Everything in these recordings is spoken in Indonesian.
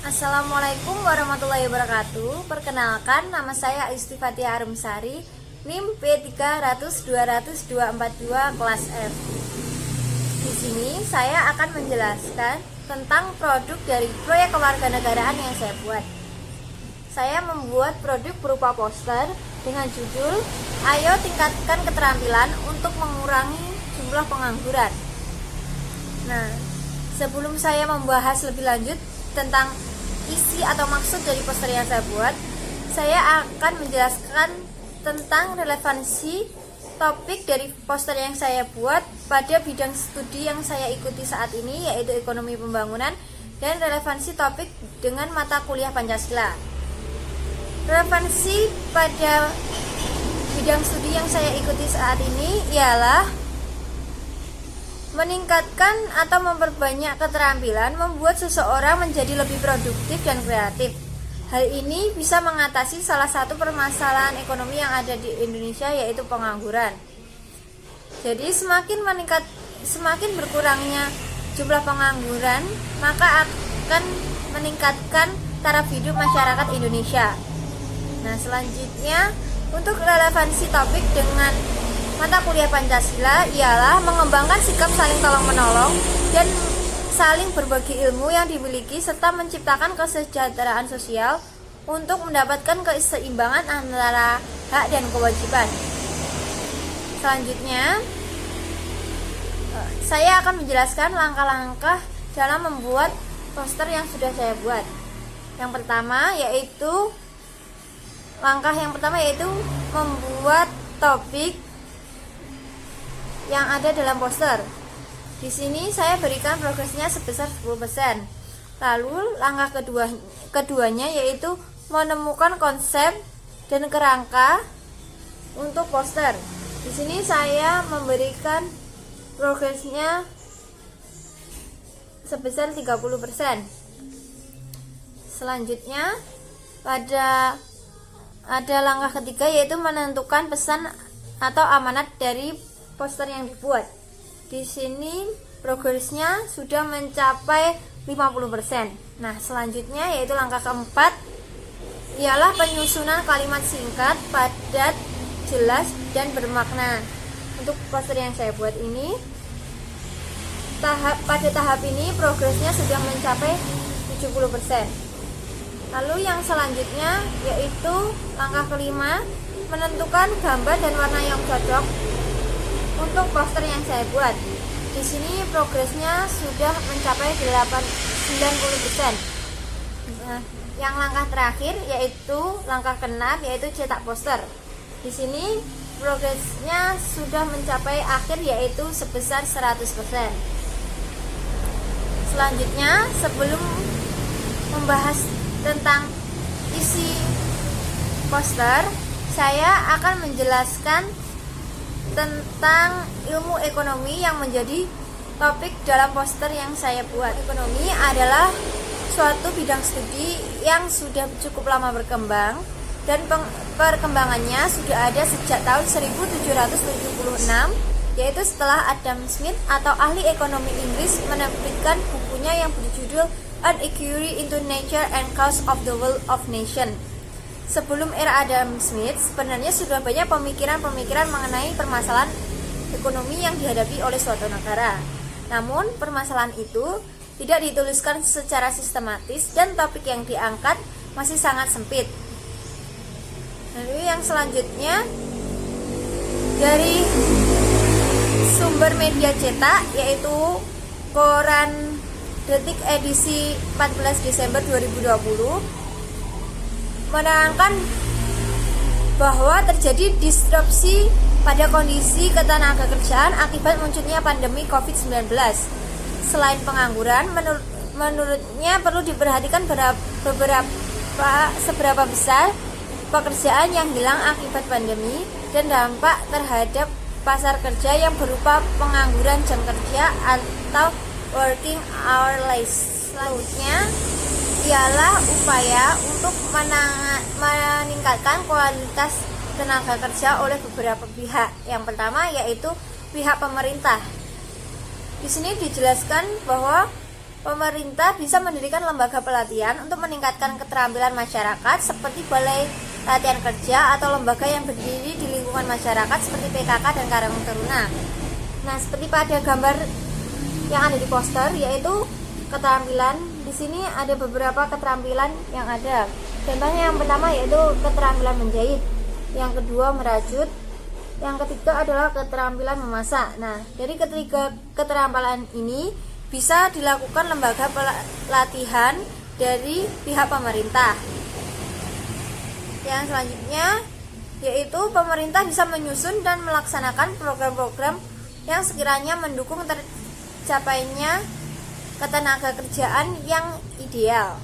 Assalamualaikum warahmatullahi wabarakatuh. Perkenalkan, nama saya Istifatia Arumsari, NIM P300200242 kelas F. Di sini saya akan menjelaskan tentang produk dari proyek kewarganegaraan yang saya buat. Saya membuat produk berupa poster dengan judul "Ayo tingkatkan keterampilan untuk mengurangi jumlah pengangguran". Nah, sebelum saya membahas lebih lanjut tentang isi atau maksud dari poster yang saya buat, saya akan menjelaskan tentang relevansi topik dari poster yang saya buat pada bidang studi yang saya ikuti saat ini, yaitu ekonomi pembangunan, dan relevansi topik dengan mata kuliah Pancasila. Relevansi pada bidang studi yang saya ikuti saat ini ialah meningkatkan atau memperbanyak keterampilan membuat seseorang menjadi lebih produktif dan kreatif. Hal ini bisa mengatasi salah satu permasalahan ekonomi yang ada di Indonesia, yaitu pengangguran. Jadi semakin berkurangnya jumlah pengangguran, maka akan meningkatkan taraf hidup masyarakat Indonesia. Nah, selanjutnya untuk relevansi topik dengan mata kuliah Pancasila ialah mengembangkan sikap saling tolong-menolong dan saling berbagi ilmu yang dimiliki serta menciptakan kesejahteraan sosial untuk mendapatkan keseimbangan antara hak dan kewajiban. Selanjutnya, saya akan menjelaskan langkah-langkah dalam membuat poster yang sudah saya buat. Langkah yang pertama yaitu membuat topik yang ada dalam poster. Di sini saya berikan progresnya sebesar 10%. Lalu langkah keduanya yaitu menemukan konsep dan kerangka untuk poster. Di sini saya memberikan progresnya sebesar 30%. Selanjutnya ada langkah ketiga yaitu menentukan pesan atau amanat dari poster yang dibuat. Di sini progresnya sudah mencapai 50%. Nah, selanjutnya yaitu langkah keempat ialah penyusunan kalimat singkat, padat, jelas, dan bermakna. Untuk poster yang saya buat ini, pada tahap ini progresnya sudah mencapai 70%. Lalu yang selanjutnya yaitu langkah kelima, menentukan gambar dan warna yang cocok untuk poster yang saya buat. Di sini progresnya sudah mencapai 90%. Nah, yang langkah terakhir yaitu langkah keenam yaitu cetak poster. Di sini progresnya sudah mencapai akhir yaitu sebesar 100%. Selanjutnya, sebelum membahas tentang isi poster, saya akan menjelaskan tentang ilmu ekonomi yang menjadi topik dalam poster yang saya buat. Ekonomi adalah suatu bidang studi yang sudah cukup lama berkembang dan perkembangannya sudah ada sejak tahun 1776, yaitu setelah Adam Smith atau ahli ekonomi Inggris menerbitkan bukunya yang berjudul An Inquiry into Nature and Cause of the Wealth of Nations. Sebelum era Adam Smith, sebenarnya sudah banyak pemikiran-pemikiran mengenai permasalahan ekonomi yang dihadapi oleh suatu negara. Namun, permasalahan itu tidak dituliskan secara sistematis dan topik yang diangkat masih sangat sempit. Lalu yang selanjutnya, dari sumber media cetak yaitu koran Detik edisi 14 Desember 2020 menerangkan bahwa terjadi disrupsi pada kondisi ketenagakerjaan akibat munculnya pandemi COVID-19. Selain pengangguran, menurutnya perlu diperhatikan seberapa besar pekerjaan yang hilang akibat pandemi dan dampak terhadap pasar kerja yang berupa pengangguran jam kerja atau working hour less. Selanjutnya ialah upaya untuk meningkatkan kualitas tenaga kerja oleh beberapa pihak. Yang pertama yaitu pihak pemerintah. Di sini dijelaskan bahwa pemerintah bisa mendirikan lembaga pelatihan untuk meningkatkan keterampilan masyarakat seperti balai latihan kerja atau lembaga yang berdiri di lingkungan masyarakat seperti PKK dan Karang Taruna. Nah, seperti pada gambar yang ada di poster, yaitu keterampilan. Di sini ada beberapa keterampilan yang ada. Contohnya yang pertama yaitu keterampilan menjahit, yang kedua merajut, yang ketiga adalah keterampilan memasak. Nah, dari ketiga keterampilan ini bisa dilakukan lembaga pelatihan dari pihak pemerintah. Yang selanjutnya yaitu pemerintah bisa menyusun dan melaksanakan program-program yang sekiranya mendukung tercapainya ketenaga kerjaan yang ideal.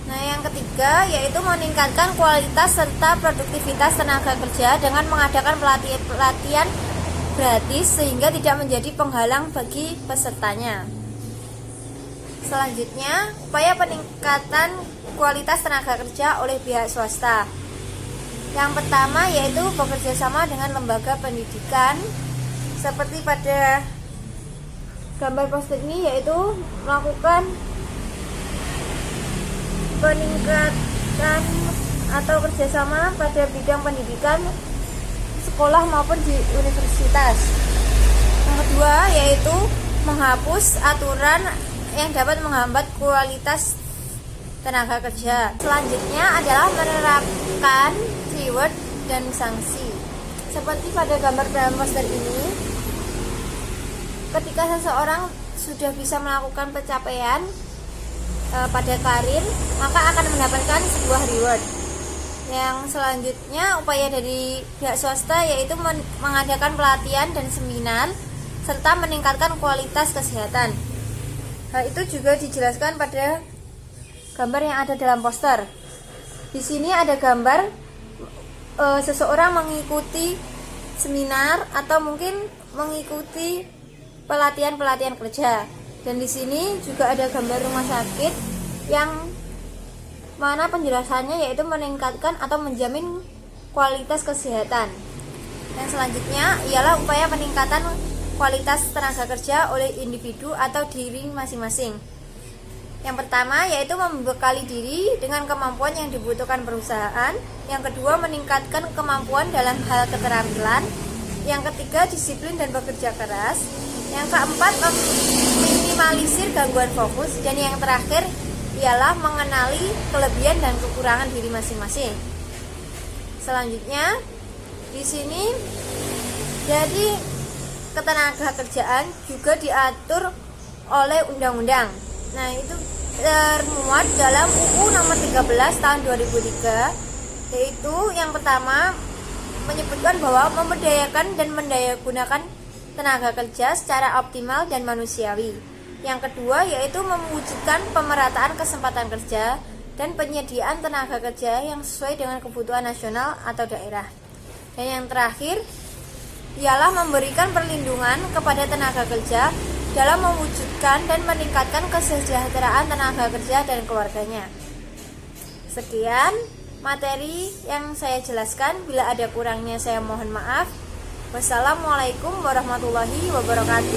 Nah, yang ketiga yaitu meningkatkan kualitas serta produktivitas tenaga kerja dengan mengadakan pelatihan gratis sehingga tidak menjadi penghalang bagi pesertanya. Selanjutnya, upaya peningkatan kualitas tenaga kerja oleh pihak swasta. Yang pertama yaitu bekerja sama dengan lembaga pendidikan, seperti pada gambar poster ini, yaitu melakukan peningkatan atau kerjasama pada bidang pendidikan sekolah maupun di universitas. Yang kedua yaitu menghapus aturan yang dapat menghambat kualitas tenaga kerja. Selanjutnya adalah menerapkan reward dan sanksi. Seperti pada gambar dalam poster ini, ketika seseorang sudah bisa melakukan pencapaian pada karir, maka akan mendapatkan sebuah reward. Yang selanjutnya upaya dari pihak swasta yaitu mengadakan pelatihan dan seminar serta meningkatkan kualitas kesehatan. Hal itu juga dijelaskan pada gambar yang ada dalam poster. Di sini ada gambar seseorang mengikuti seminar atau mungkin mengikuti pelatihan kerja. Dan di sini juga ada gambar rumah sakit yang mana penjelasannya yaitu meningkatkan atau menjamin kualitas kesehatan. Yang selanjutnya ialah upaya peningkatan kualitas tenaga kerja oleh individu atau diri masing-masing. Yang pertama yaitu membekali diri dengan kemampuan yang dibutuhkan perusahaan. Yang kedua meningkatkan kemampuan dalam hal keterampilan. Yang ketiga disiplin dan bekerja keras. Yang keempat meminimalisir gangguan fokus. Dan yang terakhir ialah mengenali kelebihan dan kekurangan diri masing-masing. Selanjutnya di sini jadi ketenaga kerjaan juga diatur oleh undang-undang. Nah, itu termuat dalam UU nomor 13 tahun 2003, yaitu yang pertama menyebutkan bahwa memberdayakan dan mendayagunakan tenaga kerja secara optimal dan manusiawi. Yang kedua yaitu mewujudkan pemerataan kesempatan kerja dan penyediaan tenaga kerja yang sesuai dengan kebutuhan nasional atau daerah. Dan yang terakhir ialah memberikan perlindungan kepada tenaga kerja dalam mewujudkan dan meningkatkan kesejahteraan tenaga kerja dan keluarganya. Sekian materi yang saya jelaskan. Bila ada kurangnya saya mohon maaf. Wassalamualaikum warahmatullahi wabarakatuh.